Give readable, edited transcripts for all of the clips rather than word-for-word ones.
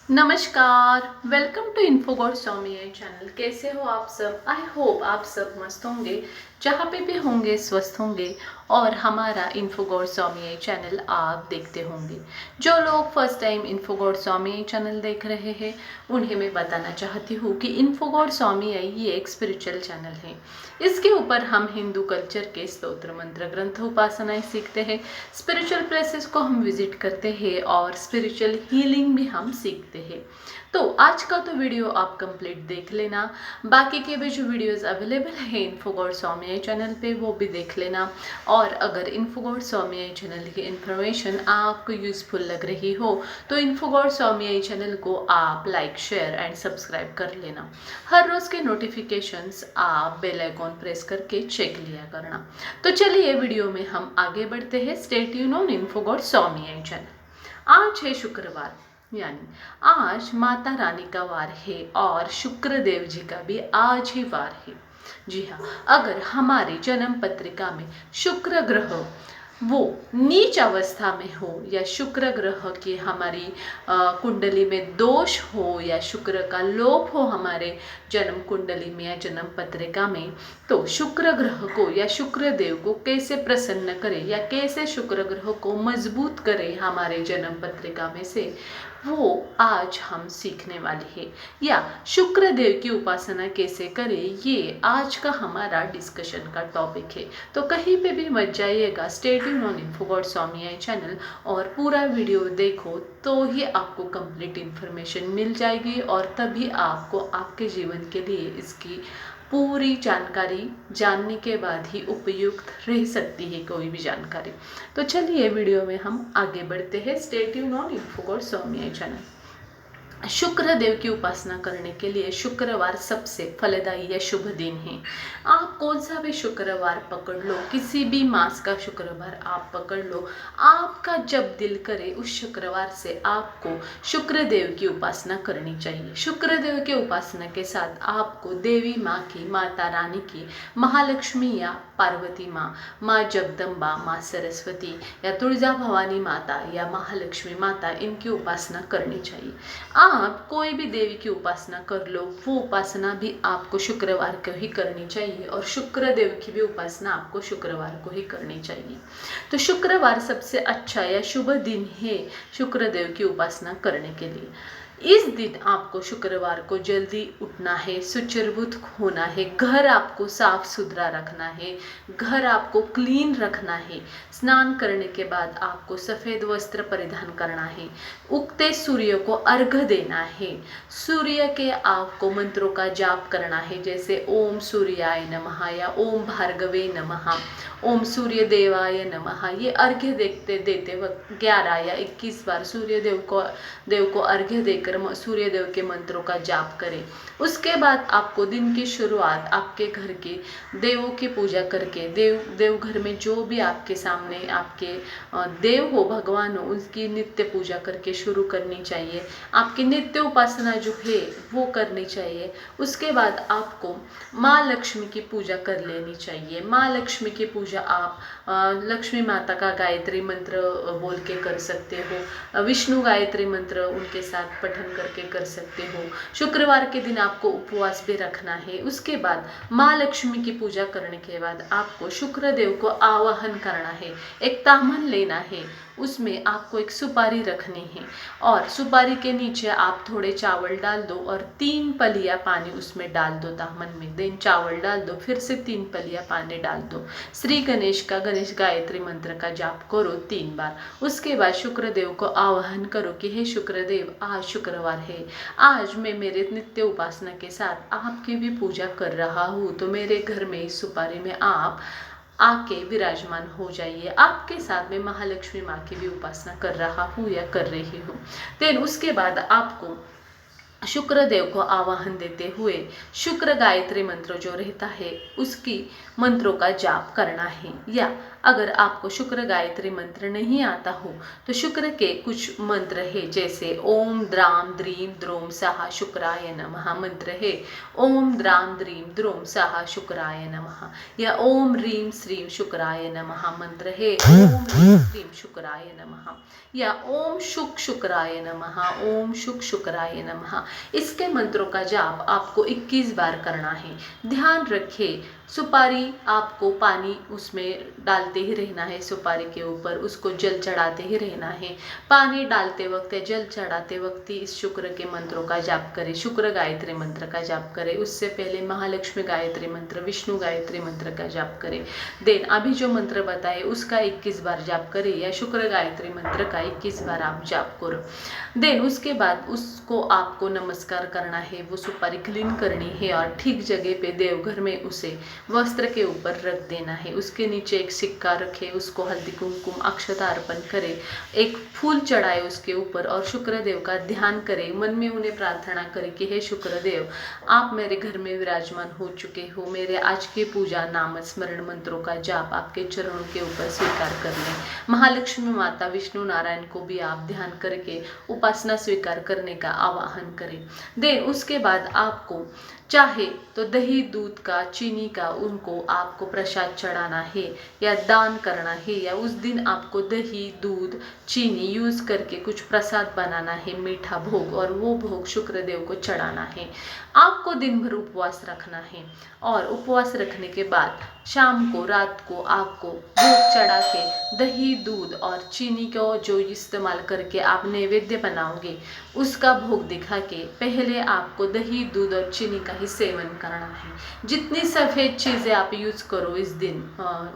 नमस्कार। Welcome to Infogod Swami channel. कैसे हो आप सब? आई होप आप सब मस्त होंगे, जहाँ पे भी होंगे स्वस्थ होंगे और हमारा इन्फोगॉड स्वामी चैनल आप देखते होंगे। जो लोग फर्स्ट टाइम इन्फोगॉड स्वामी चैनल देख रहे हैं उन्हें मैं बताना चाहती हूँ कि इन्फोगॉड स्वामी ये एक स्पिरिचुअल चैनल है। इसके ऊपर हम हिंदू कल्चर के स्तोत्र मंत्र ग्रंथ उपासनाएं सीखते हैं, स्पिरिचुअल प्लेसेस को हम विजिट करते हैं और स्पिरिचुअल हीलिंग भी हम सीखते हैं। तो आज का तो वीडियो आप कंप्लीट देख लेना। बाकी के भी जो वीडियोस अवेलेबल है इन्फोगॉड स्वामी चैनल पे वो भी देख लेना। और अगर इन्फोगॉड स्वामी चैनल की इन्फॉर्मेशन आपको यूज़फुल लग रही हो तो इन्फोगॉड स्वामी चैनल को आप लाइक शेयर एंड सब्सक्राइब कर लेना। हर रोज़ के नोटिफिकेशंस आप बेल आइकॉन प्रेस करके चेक लिया करना। तो चलिए वीडियो में हम आगे बढ़ते हैं। Stay tune on Infogod Swami channel. आज है शुक्रवार, यानी आज माता रानी का वार है और शुक्र देव जी का भी आज ही वार है। जी हाँ, अगर हमारी जन्म पत्रिका में शुक्र ग्रह वो नीच अवस्था में हो या शुक्र ग्रह की हमारी कुंडली में दोष हो या शुक्र का लोप हो हमारे जन्म कुंडली में या जन्म पत्रिका में, तो शुक्र ग्रह को या शुक्र देव को कैसे प्रसन्न करें या कैसे शुक्र ग्रह को मजबूत करें हमारे जन्म पत्रिका में से, वो आज हम सीखने वाले हैं। या शुक्र देव की उपासना कैसे करें, ये आज का हमारा डिस्कशन का टॉपिक है। तो कहीं पे भी मत जाइएगा, stay tune on Infogod Swami channel और पूरा वीडियो देखो तो ही आपको कंप्लीट इन्फॉर्मेशन मिल जाएगी और तभी आपको आपके जीवन के लिए इसकी पूरी जानकारी जानने के बाद ही उपयुक्त रह सकती है कोई भी जानकारी। तो चलिए वीडियो में हम आगे बढ़ते हैं। Stay tune on Infogod Swami channel. Shukra Dev की उपासना करने के लिए शुक्रवार सबसे फलदायी या शुभ दिन है। आप कौन सा भी शुक्रवार पकड़ लो, किसी भी मास का शुक्रवार आप पकड़ लो, आपका जब दिल करे उस शुक्रवार से आपको शुक्र देव की उपासना करनी चाहिए। शुक्र देव की उपासना के साथ आपको देवी माँ की, माता रानी की, महालक्ष्मी या पार्वती माँ, माँ जगदम्बा, माँ सरस्वती या तुलजा भवानी माता या महालक्ष्मी माता, इनकी उपासना करनी चाहिए। आप कोई भी देवी की उपासना कर लो, वो उपासना भी आपको शुक्रवार को ही करनी चाहिए और शुक्र देव की भी उपासना आपको शुक्रवार को ही करनी चाहिए। तो शुक्रवार सबसे अच्छा या शुभ दिन है शुक्र देव की उपासना करने के लिए। इस दिन आपको शुक्रवार को जल्दी उठना है, सुचिरभूत होना है, घर आपको साफ सुथरा रखना है, घर आपको क्लीन रखना है। स्नान करने के बाद आपको सफ़ेद वस्त्र परिधान करना है, उगते सूर्य को अर्घ्य देना है, सूर्य के आपको मंत्रों का जाप करना है, जैसे ओम सूर्याय नमः या ओम भार्गवे नमः, ओम सूर्य देवाय नमः। ये अर्घ्य देते वक्त 11 या 21 बार सूर्य देव को अर्घ्य देकर सूर्य देव के मंत्रों का जाप करें। उसके बाद आपको दिन की शुरुआत आपके घर के देवों की पूजा करके, देवघर में जो भी आपके सामने आपके देव हो, भगवान हो, उसकी नित्य पूजा करके शुरू करनी चाहिए। आपकी नित्य उपासना जो है वो करनी चाहिए। उसके बाद आपको माँ लक्ष्मी की पूजा कर लेनी चाहिए। माँ लक्ष्मी की पूजा आप लक्ष्मी माता का गायत्री मंत्र बोल के कर सकते हो, विष्णु गायत्री मंत्र उनके साथ पठन करके कर सकते हो। शुक्रवार के दिन आपको उपवास भी रखना है। उसके बाद माँ लक्ष्मी की पूजा करने के बाद आपको शुक्र देव को आवाहन करना है। एक तामन लेना है, उसमें आपको एक सुपारी रखनी है और सुपारी के नीचे आप थोड़े चावल डाल दो और 3 पलिया पानी उसमें डाल दो तामन में। देन चावल डाल दो, फिर से 3 पलिया पानी डाल दो। श्री गणेश का गणेश गायत्री मंत्र का जाप करो 3 बार। उसके बाद शुक्रदेव को आवाहन करो कि हे शुक्रदेव, आज शुक्रवार है, आज मैं मेरे नित्य उपासना के साथ आपकी भी पूजा कर रहा हूँ, तो मेरे घर में इस सुपारी में आप आके विराजमान हो जाइए। आपके साथ में महालक्ष्मी माँ की भी उपासना कर रहा हूँ या कर रही हूँ। देन उसके बाद आपको शुक्र देव को आवाहन देते हुए शुक्र गायत्री मंत्र जो रहता है उसकी मंत्रों का जाप करना है। या अगर आपको शुक्र गायत्री मंत्र नहीं आता हो तो शुक्र के कुछ मंत्र है, जैसे ओम द्राम द्रीम द्रोम साहा शुक्राय नमः मंत्र है, ओम द्राम द्रीम द्रोम साहा शुक्राय नमः, या ओम रीम श्रीम शुक्राय नमः मंत्र है, ओम रीम श्रीम शुक्राय नमः, या ओम शुक शुक्राय नमः, ओम शुक शुक्राय नमः। इसके मंत्रों का जाप आपको 21 बार करना है। ध्यान रखें, सुपारी आपको पानी उसमें डालते ही रहना है, सुपारी के ऊपर उसको जल चढ़ाते ही रहना है। पानी डालते वक्त या जल चढ़ाते वक्त ही इस शुक्र के मंत्रों का जाप करें, शुक्र गायत्री मंत्र का जाप करें। उससे पहले महालक्ष्मी गायत्री मंत्र, विष्णु गायत्री मंत्र का जाप करें। देन अभी जो मंत्र बताए उसका 21 बार जाप करें, या शुक्र गायत्री मंत्र का 21 बार आप जाप करो। देन उसके बाद उसको आपको नमस्कार करना है, वो सुपारी क्लीन करनी है और ठीक जगह पे देवघर में उसे वस्त्र के ऊपर रख देना है। उसके नीचे एक सिक्का रखे, उसको हल्दी कुमकुम अक्षता अर्पण करे, एक फूल चढ़ाए उसके ऊपर और शुक्रदेव का ध्यान करे। मन में उन्हें प्रार्थना करे कि हे शुक्रदेव, आप मेरे घर में विराजमान हो चुके हो, मेरे आज की पूजा नाम स्मरण मंत्रों का जाप आपके चरणों के ऊपर स्वीकार कर लें। महालक्ष्मी माता विष्णु नारायण को भी आप ध्यान करके उपासना स्वीकार करने का आवाहन करें। देन उसके बाद आपको चाहे तो दही दूध का, चीनी का उनको आपको प्रसाद चढ़ाना है या दान करना है, या उस दिन आपको दही दूध चीनी यूज़ करके कुछ प्रसाद बनाना है, मीठा भोग, और वो भोग शुक्रदेव को चढ़ाना है। आपको दिन भर उपवास रखना है और उपवास रखने के बाद शाम को रात को आपको भोग चढ़ा के दही दूध और चीनी को जो इस्तेमाल करके आप नैवेद्य बनाओगे उसका भोग दिखा के पहले आपको दही दूध और चीनी का ही सेवन करना है। जितनी सफ़ेद चीज़ें आप यूज़ करो इस दिन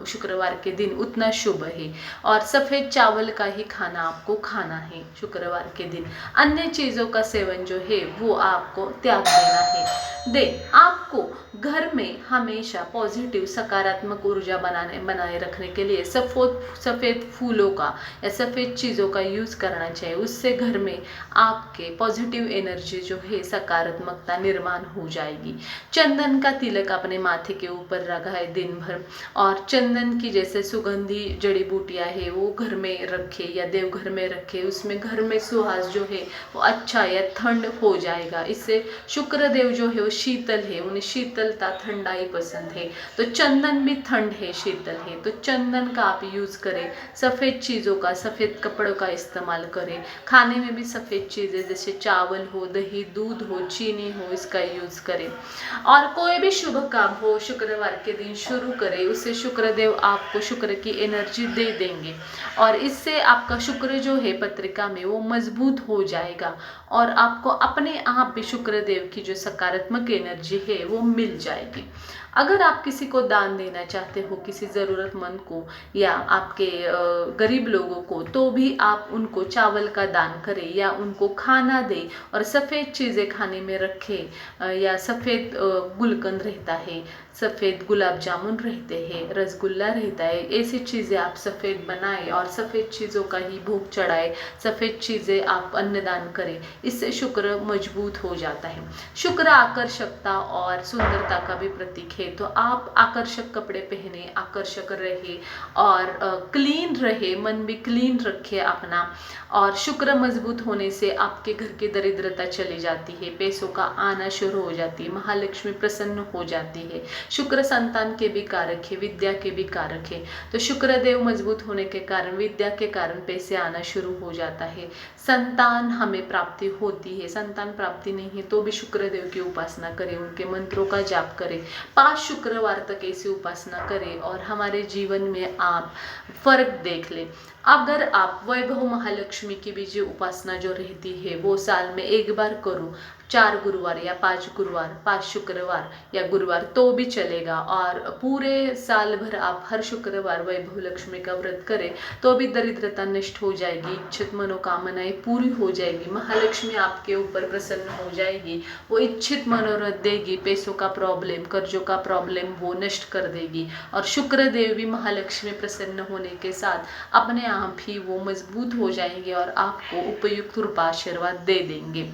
शुक्रवार के दिन उतना शुभ है, और सफ़ेद चावल का ही खाना आपको खाना है शुक्रवार के दिन। अन्य चीज़ों का सेवन जो है वो आपको त्याग देना है। आपको घर में हमेशा पॉजिटिव सकारात्मक ऊर्जा बनाए रखने के लिए सफ़ेद फूलों का या सफ़ेद चीज़ों का यूज़ करना चाहिए। उससे घर में आपके पॉजिटिव एनर्जी जो है सकारात्मकता निर्माण हो जाएगी। चंदन का तिलक अपने माथे के ऊपर लगाए दिन भर, और चंदन की जैसे सुगंधी जड़ी बूटियाँ है वो घर में रखे या देवघर में रखे, उसमें घर में सुहास जो है वो अच्छा या ठंड हो जाएगा। इससे शुक्रदेव जो है वो शीतल है, उन्हें शीतलता ठंडाई पसंद है, तो चंदन भी ठंड है शीतल है, तो चंदन का आप यूज़ करें। सफ़ेद चीज़ों का, सफ़ेद कपड़ों का इस्तेमाल करें। खाने में भी सफ़ेद चीज़ें जैसे चावल हो, दही दूध हो, चीनी हो, इसका यूज़ करें। और कोई भी शुभ काम हो शुक्रवार के दिन शुरू करें, उससे शुक्रदेव आपको शुक्र की एनर्जी दे देंगे और इससे आपका शुक्र जो है पत्रिका में वो मजबूत हो जाएगा और आपको अपने आप भी शुक्रदेव की जो सकारात्मक एनर्जी है वो मिल जाएगी। अगर आप किसी को दान देना चाहते हो, किसी ज़रूरतमंद को या आपके गरीब लोगों को, तो भी आप उनको चावल का दान करें या उनको खाना दें और सफ़ेद चीज़ें खाने में रखें, या सफ़ेद गुलकंद रहता है, सफ़ेद गुलाब जामुन रहते हैं, रसगुल्ला रहता है, ऐसी चीज़ें आप सफ़ेद बनाएं और सफ़ेद चीज़ों का ही भोग चढ़ाएं, सफ़ेद चीज़ें आप अन्नदान करें। इससे शुक्र मजबूत हो जाता है। शुक्र आकर्षकता और सुंदरता का भी प्रतीक है, तो आप आकर्षक कपड़े पहने, आकर्षक रहे और क्लीन रहे, मन भी क्लीन रखे अपना। और शुक्र मजबूत होने से आपके घर की दरिद्रता चली जाती है, पैसों का आना शुरू हो जाती है, महालक्ष्मी प्रसन्न हो जाती है। शुक्र संतान के भी कारक है, विद्या के भी कारक है, तो शुक्रदेव मजबूत होने के कारण, विद्या के कारण पैसे आना शुरू हो जाता है। संतान हमें प्राप्ति होती है, संतान प्राप्ति नहीं है तो भी शुक्रदेव की उपासना करें, उनके मंत्रों का जाप करें, 5 शुक्रवार तक ऐसी उपासना करें और हमारे जीवन में आप फर्क देख लें। अगर आप वैभव महालक्ष्मी की भी जो उपासना जो रहती है वो साल में एक बार करो, 4 गुरुवार या 5 गुरुवार, 5 शुक्रवार या गुरुवार तो भी चलेगा, और पूरे साल भर आप हर शुक्रवार वैभव लक्ष्मी का व्रत करें तो भी दरिद्रता नष्ट हो जाएगी, इच्छित मनोकामनाएं पूरी हो जाएगी, महालक्ष्मी आपके ऊपर प्रसन्न हो जाएगी, वो इच्छित मनोरथ देगी, पैसों का प्रॉब्लम, कर्जों का प्रॉब्लम वो नष्ट कर देगी। और शुक्रदेव भी महालक्ष्मी प्रसन्न होने के साथ अपने आप ही वो मजबूत हो जाएंगे और आपको उपयुक्त रूप आशीर्वाद दे देंगे।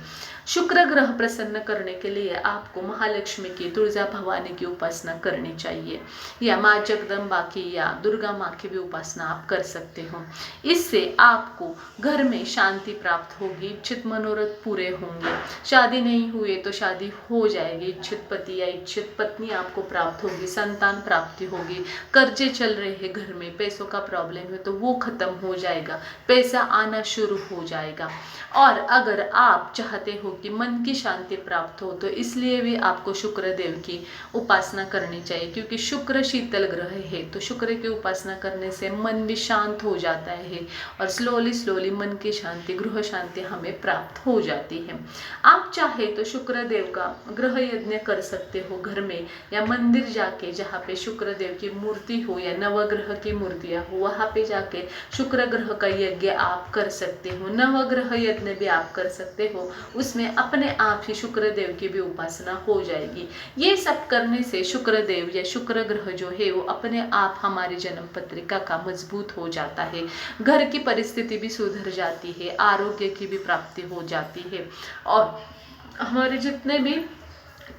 शुक्र ग्रह ग्रह प्रसन्न करने के लिए आपको महालक्ष्मी की, तुलजा भवानी की उपासना करनी चाहिए, या माँ जगदम्बा की या दुर्गा माँ की भी उपासना आप कर सकते हो। इससे आपको घर में शांति प्राप्त होगी, इच्छित मनोरथ पूरे होंगे। शादी नहीं हुई तो शादी हो जाएगी, इच्छित पति या इच्छित पत्नी आपको प्राप्त होगी, संतान प्राप्ति होगी। कर्जे चल रहे हैं घर में, पैसों का प्रॉब्लम है तो वो खत्म हो जाएगा, पैसा आना शुरू हो जाएगा। और अगर आप चाहते हो कि मन की शांति प्राप्त हो तो इसलिए भी आपको शुक्र देव की उपासना करनी चाहिए, क्योंकि शुक्र शीतल ग्रह है। तो शुक्र की उपासना करने से मन भी शांत हो जाता है और स्लोली मन की शांति, गृह शांति हमें प्राप्त हो जाती है। आप चाहे तो शुक्र देव का ग्रह यज्ञ कर सकते हो घर में, या मंदिर जाके जहाँ पे शुक्र देव की मूर्ति हो या नवग्रह की मूर्तियाँ हो वहाँ पे जाके शुक्र ग्रह का यज्ञ आप कर सकते हो। नवग्रह यज्ञ भी आप कर सकते हो, उसमें अपने आप ही शुक्र देव की भी उपासना हो जाएगी। ये सब करने से शुक्र देव या शुक्र ग्रह जो है वो अपने आप हमारी जन्म पत्रिका का मजबूत हो जाता है, घर की परिस्थिति भी सुधर जाती है, आरोग्य की भी प्राप्ति हो जाती है, और हमारे जितने भी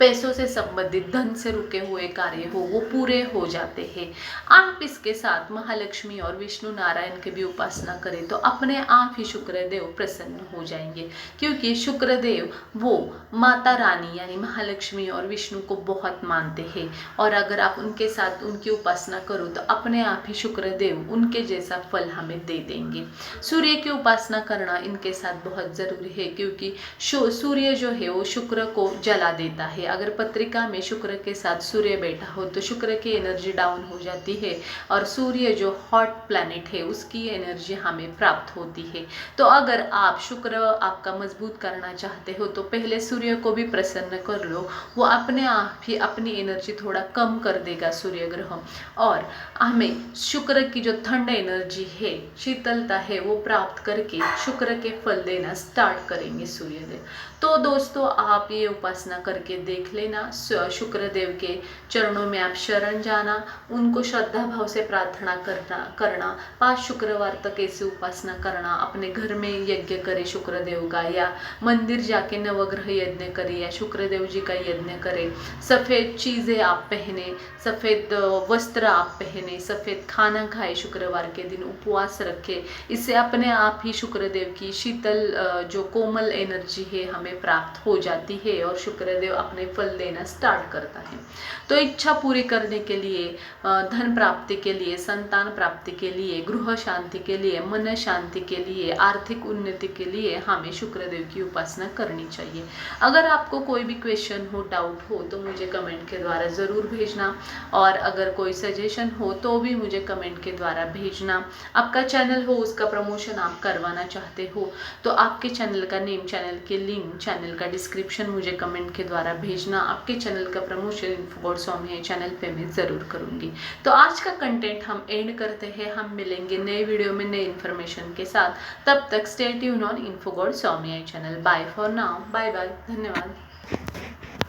पैसों से संबंधित, धन से रुके हुए कार्य हो वो पूरे हो जाते हैं। आप इसके साथ महालक्ष्मी और विष्णु नारायण की भी उपासना करें तो अपने आप ही शुक्रदेव प्रसन्न हो जाएंगे, क्योंकि शुक्रदेव वो माता रानी यानी महालक्ष्मी और विष्णु को बहुत मानते हैं। और अगर आप उनके साथ उनकी उपासना करो तो अपने आप ही शुक्रदेव उनके जैसा फल हमें दे देंगे। सूर्य की उपासना करना इनके साथ बहुत ज़रूरी है, क्योंकि सूर्य जो है वो शुक्र को जला देता है। अगर पत्रिका में शुक्र के साथ सूर्य बैठा हो तो शुक्र की एनर्जी डाउन हो जाती है और सूर्य जो हॉट प्लैनेट है उसकी एनर्जी हमें प्राप्त होती है। तो अगर आप शुक्र आपका मजबूत करना चाहते हो तो पहले सूर्य को भी प्रसन्न कर लो, वो अपने आप ही अपनी एनर्जी थोड़ा कम कर देगा सूर्य ग्रह, और हमें शुक्र की जो ठंड एनर्जी है, शीतलता है, वो प्राप्त करके शुक्र के फल देना स्टार्ट करेंगे सूर्यदेव। तो दोस्तों आप ये उपासना करके देख लेना, शुक्रदेव के चरणों में आप शरण जाना, उनको श्रद्धा भाव से प्रार्थना करना 5 शुक्रवार तक ऐसी उपासना करना, अपने घर में यज्ञ करे शुक्रदेव का, या मंदिर जाके नवग्रह यज्ञ करे या शुक्रदेव जी का यज्ञ करे। सफ़ेद चीज़ें आप पहने, सफ़ेद वस्त्र आप पहने, सफ़ेद खाना खाए, शुक्रवार के दिन उपवास रखे। इससे अपने आप ही शुक्रदेव की शीतल जो कोमल एनर्जी है हमें प्राप्त हो जाती है और शुक्रदेव अपने फल देना स्टार्ट करता है। तो इच्छा पूरी करने के लिए, धन प्राप्ति के लिए, संतान प्राप्ति के लिए, गृह शांति के लिए, मन शांति के लिए, आर्थिक उन्नति के लिए हमें शुक्रदेव की उपासना करनी चाहिए। अगर आपको कोई भी क्वेश्चन हो, डाउट हो तो मुझे कमेंट के द्वारा ज़रूर भेजना, और अगर कोई सजेशन हो तो भी मुझे कमेंट के द्वारा भेजना। आपका चैनल हो उसका प्रमोशन आप करवाना चाहते हो तो आपके चैनल का नेम, चैनल के लिंक, चैनल का डिस्क्रिप्शन मुझे कमेंट के द्वारा भेजना। आपके चैनल का प्रमोशन इन्फोगॉड स्वामी चैनल पे मैं ज़रूर करूँगी। तो आज का कंटेंट हम एंड करते हैं, हम मिलेंगे नए वीडियो में नए इन्फॉर्मेशन के साथ। तब तक stay tune on Infogod Swami channel. Bye for now, bye bye, धन्यवाद।